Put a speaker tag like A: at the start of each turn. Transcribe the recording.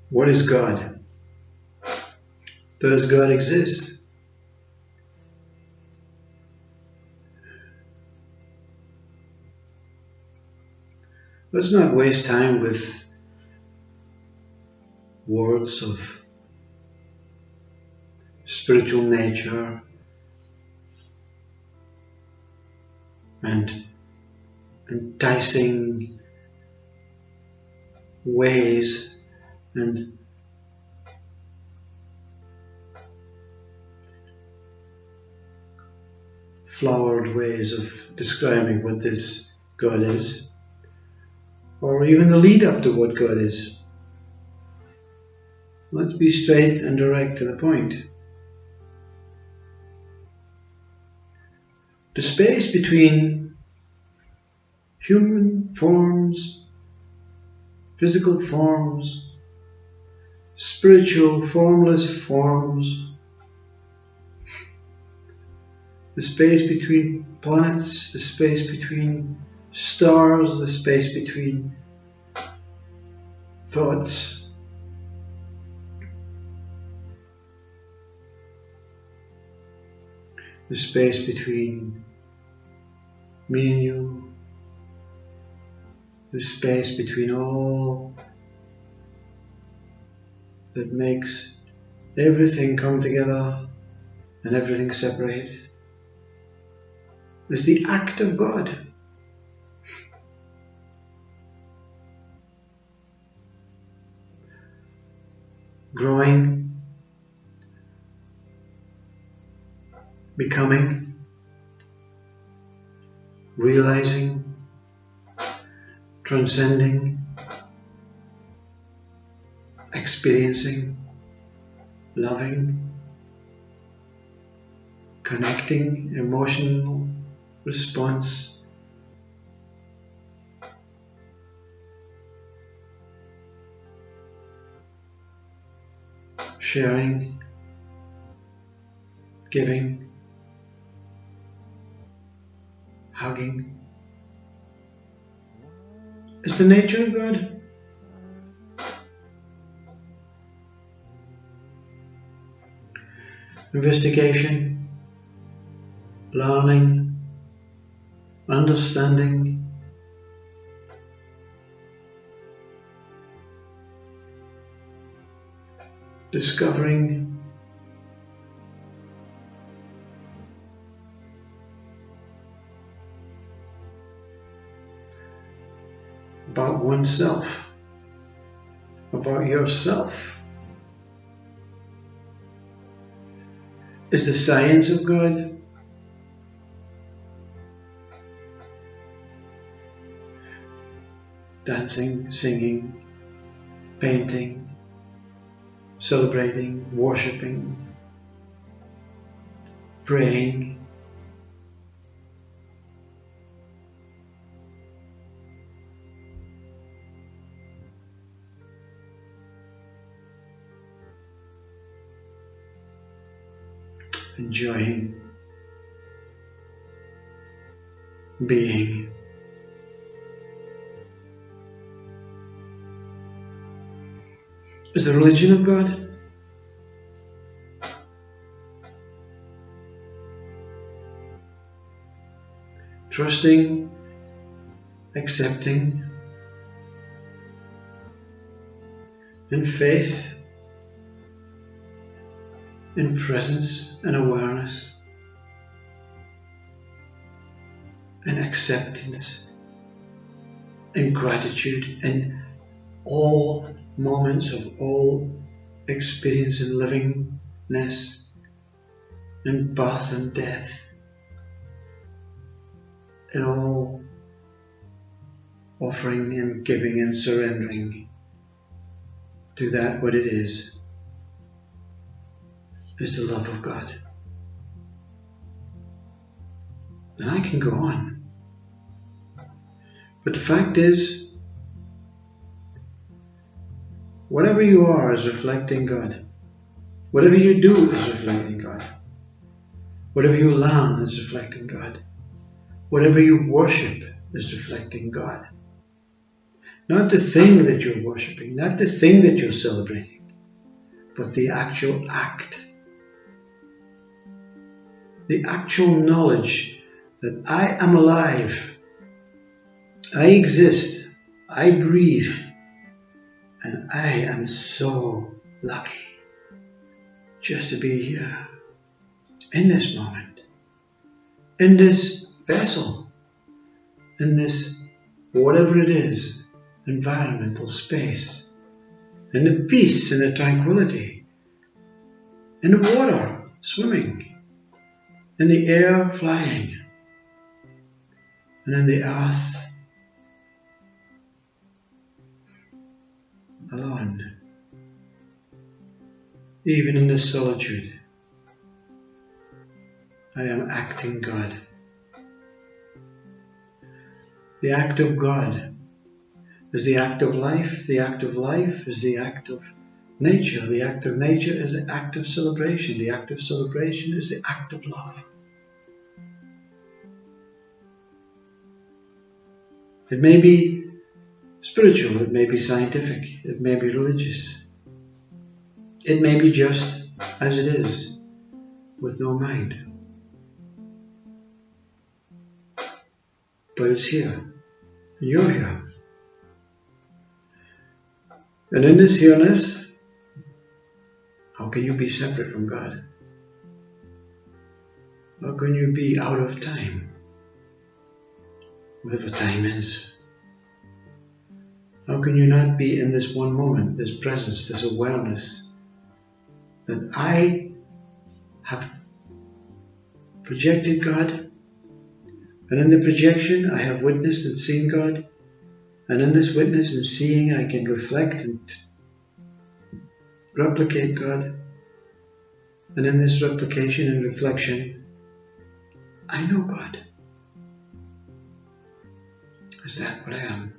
A: What is God? Does God exist? Let's not waste time with words of spiritual nature and enticing ways and flowered ways of describing what this God is, or even the lead up to what God is. Let's be straight and direct to the point. The space between human forms, physical forms, spiritual formless forms, the space between planets, the space between stars, the space between thoughts, the space between me and you, the space between all that makes everything come together and everything separate, is the act of God. Growing, becoming, realizing, transcending, experiencing, loving, connecting, emotional response, sharing, giving, hugging, is the nature of God. Investigation, learning, understanding, discovering, about oneself, about yourself, is the science of God. Dancing, singing, painting, celebrating, worshipping, praying, enjoying, being. Is the religion of God? Trusting, accepting, in faith, in presence and awareness, and acceptance, and gratitude, and all moments of all experience and livingness, and birth and death, and all offering and giving and surrendering to that what it is the love of God. And I can go on. But the fact is, whatever you are is reflecting God. Whatever you do is reflecting God. Whatever you learn is reflecting God. Whatever you worship is reflecting God. Not the thing that you're worshipping, not the thing that you're celebrating, but the actual act. The actual knowledge that I am alive, I exist, I breathe, and I am so lucky just to be here, in this moment, in this vessel, in this whatever it is, environmental space, in the peace and the tranquility, in the water swimming, in the air flying, and in the earth alone. Even in this solitude, I am acting God. The act of God is the act of life. The act of life is the act of nature. The act of nature is the act of celebration. The act of celebration is the act of love. It may be spiritual, it may be scientific, it may be religious. It may be just as it is, with no mind. But it's here, and you're here. And in this here-ness, how can you be separate from God? How can you be out of time? Whatever time is. How can you not be in this one moment, this presence, this awareness that I have projected God, and in the projection I have witnessed and seen God, and in this witness and seeing I can reflect and replicate God, and in this replication and reflection I know God. Is that what I am?